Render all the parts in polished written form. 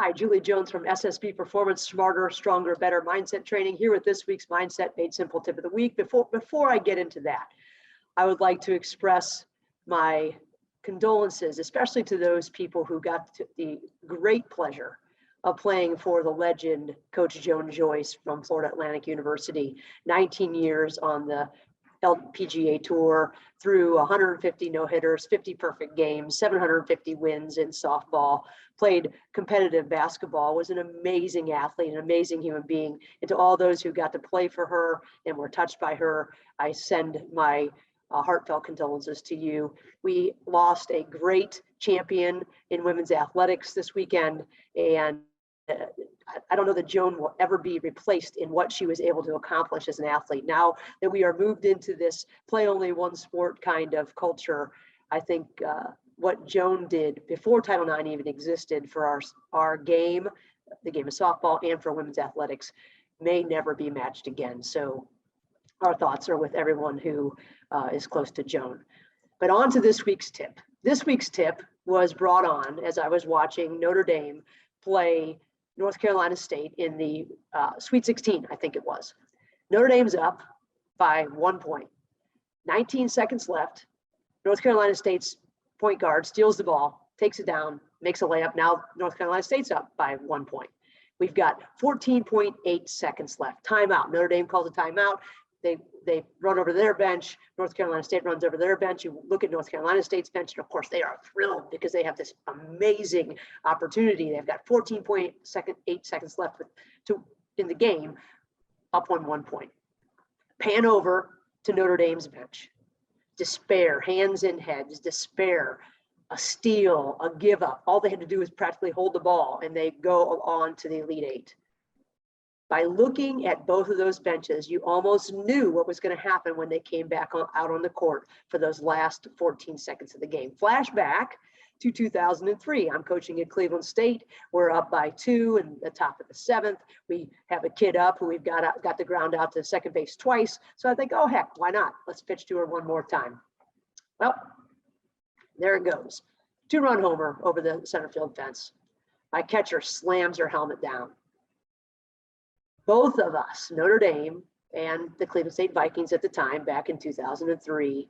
Hi, Julie Jones from SSB Performance, Smarter, Stronger, Better Mindset Training, here with this week's Mindset Made Simple Tip of the Week. Before I get into that, I would like to express my condolences, especially to those people who got the great pleasure of playing for the legend, Coach Joan Joyce from Florida Atlantic University, 19 years on the LPGA Tour, through 150 no-hitters, 50 perfect games, 750 wins in softball, played competitive basketball, was an amazing athlete, an amazing human being. And to all those who got to play for her and were touched by her, I send my heartfelt condolences to you. We lost a great champion in women's athletics this weekend, and I don't know that Joan will ever be replaced in what she was able to accomplish as an athlete. Now that we are moved into this play only one sport kind of culture, I think what Joan did before Title IX even existed for our game, the game of softball, and for women's athletics may never be matched again. So our thoughts are with everyone who is close to Joan. But on to this week's tip. This week's tip was brought on as I was watching Notre Dame play North Carolina State in the Sweet 16, I think it was. Notre Dame's up by 1 point. 19 seconds left. North Carolina State's point guard steals the ball, takes it down, makes a layup. Now North Carolina State's up by 1 point. We've got 14.8 seconds left. Timeout. Notre Dame calls a timeout. They run over to their bench. North Carolina State runs over to their bench. You look at North Carolina State's bench, and of course they are thrilled because they have this amazing opportunity. They've got 14.8 seconds left in the game, up on 1 point. Pan over to Notre Dame's bench. Despair, hands in heads, despair, a steal, a give up. All they had to do was practically hold the ball, and they go on to the Elite Eight. By looking at both of those benches, you almost knew what was going to happen when they came back out on the court for those last 14 seconds of the game. Flashback to 2003. I'm coaching at Cleveland State. We're up by 2 in the top of the 7th. We have a kid up who we've got the ground out to second base twice. So I think, oh, heck, why not? Let's pitch to her one more time. Well, there it goes. 2-run homer over the center field fence. My catcher slams her helmet down. Both of us, Notre Dame and the Cleveland State Vikings at the time, back in 2003,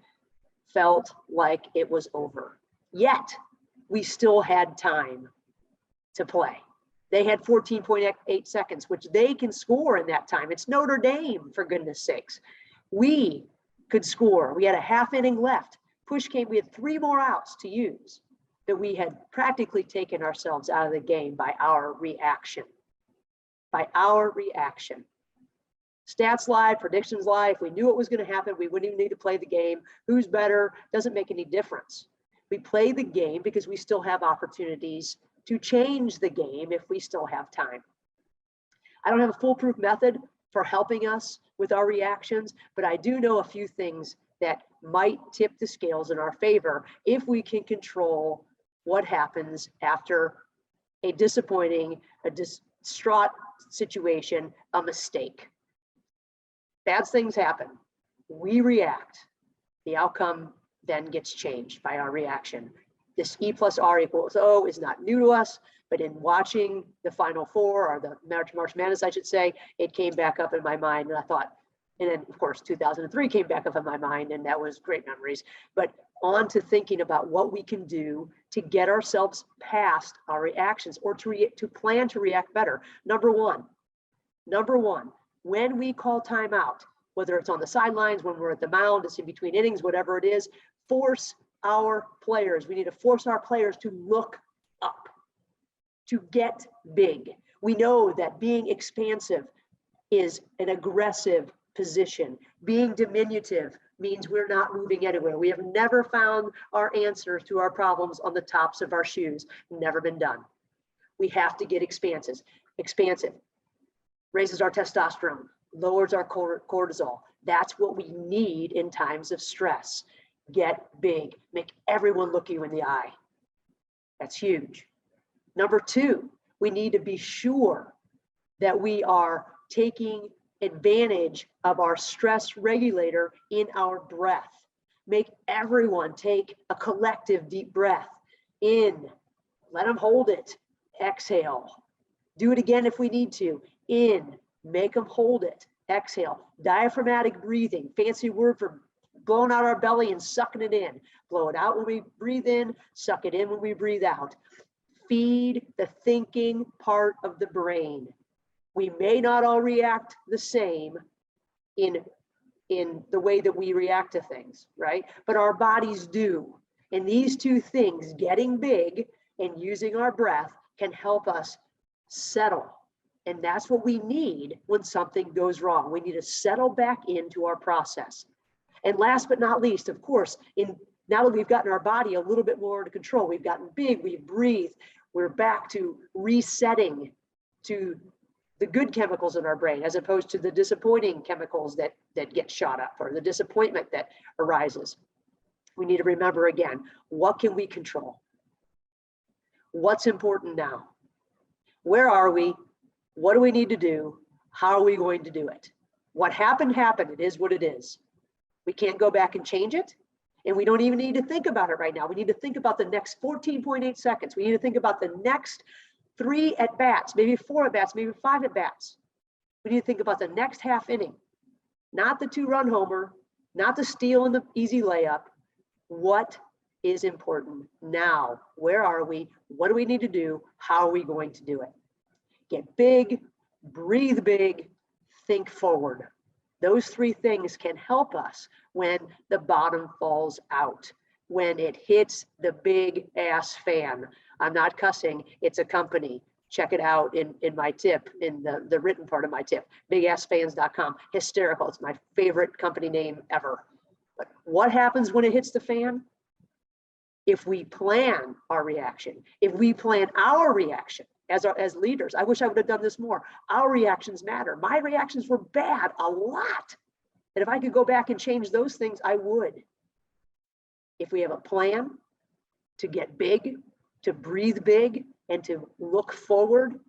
felt like it was over. Yet, we still had time to play. They had 14.8 seconds, which they can score in that time. It's Notre Dame, for goodness sakes. We could score. We had a half inning left. Push came, we had 3 more outs to use, that we had practically taken ourselves out of the game by our reaction. Stats lie, predictions lie. If we knew what was going to happen, we wouldn't even need to play the game. Who's better? Doesn't make any difference. We play the game because we still have opportunities to change the game if we still have time. I don't have a foolproof method for helping us with our reactions, but I do know a few things that might tip the scales in our favor if we can control what happens after a disappointing, distraught situation, a mistake. Bad things happen. We react. The outcome then gets changed by our reaction. This E plus R equals O is not new to us, but in watching the Final Four, or the March Madness, I should say, it came back up in my mind, and I thought, and then of course 2003 came back up in my mind, and that was great memories. But on to thinking about what we can do to get ourselves past our reactions, or to plan to react better. Number one, when we call timeout, whether it's on the sidelines, when we're at the mound, it's in between innings, whatever it is, force our players. We need to force our players to look up, to get big. We know that being expansive is an aggressive position. Being diminutive means we're not moving anywhere. We have never found our answer to our problems on the tops of our shoes. Never been done. We have to get expansive. Raises our testosterone, lowers our cortisol. That's what we need in times of stress. Get big, make everyone look you in the eye. That's huge. Number 2, we need to be sure that we are taking advantage of our stress regulator in our breath. Make everyone take a collective deep breath in, let them hold it, exhale. Do it again if we need to. In, make them hold it. Exhale. Diaphragmatic breathing, fancy word for blowing out our belly and sucking it in. Blow it out when we breathe in, suck it in when we breathe out. Feed the thinking part of the brain. We may not all react the same in the way that we react to things, right? But our bodies do. And these two things, getting big and using our breath, can help us settle. And that's what we need when something goes wrong. We need to settle back into our process. And last but not least, of course, now that we've gotten our body a little bit more under control, we've gotten big, we've breathed, we're back to resetting to the good chemicals in our brain, as opposed to the disappointing chemicals that get shot up, or the disappointment that arises. We need to remember again, what can we control? What's important now? Where are we? What do we need to do? How are we going to do it? What happened, happened. It is what it is. We can't go back and change it. And we don't even need to think about it right now. We need to think about the next 14.8 seconds. We need to think about the next 3 at-bats, maybe 4 at-bats, maybe 5 at-bats. We need to think about the next half inning, not the 2-run homer, not the steal and the easy layup. What is important now? Where are we? What do we need to do? How are we going to do it? Get big, breathe big, think forward. Those 3 things can help us when the bottom falls out, when it hits the big ass fan. I'm not cussing, it's a company. Check it out in my tip, in the written part of my tip, bigassfans.com. Hysterical, it's my favorite company name ever. But what happens when it hits the fan? If we plan our reaction, if we plan our reaction as leaders, I wish I would have done this more. Our reactions matter. My reactions were bad a lot. And if I could go back and change those things, I would. If we have a plan to get big, to breathe big, and to look forward,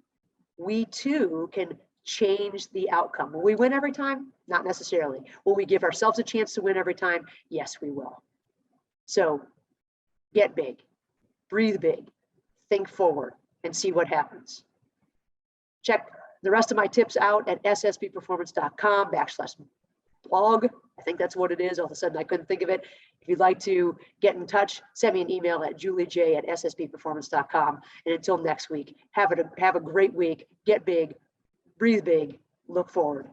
we too can change the outcome. Will we win every time? Not necessarily. Will we give ourselves a chance to win every time? Yes, we will. So get big, breathe big, think forward, and see what happens. Check the rest of my tips out at ssbperformance.com/blog. I think that's what it is. All of a sudden, I couldn't think of it. If you'd like to get in touch, send me an email at juliej@ssbperformance.com. And until next week, have a great week. Get big, breathe big, look forward.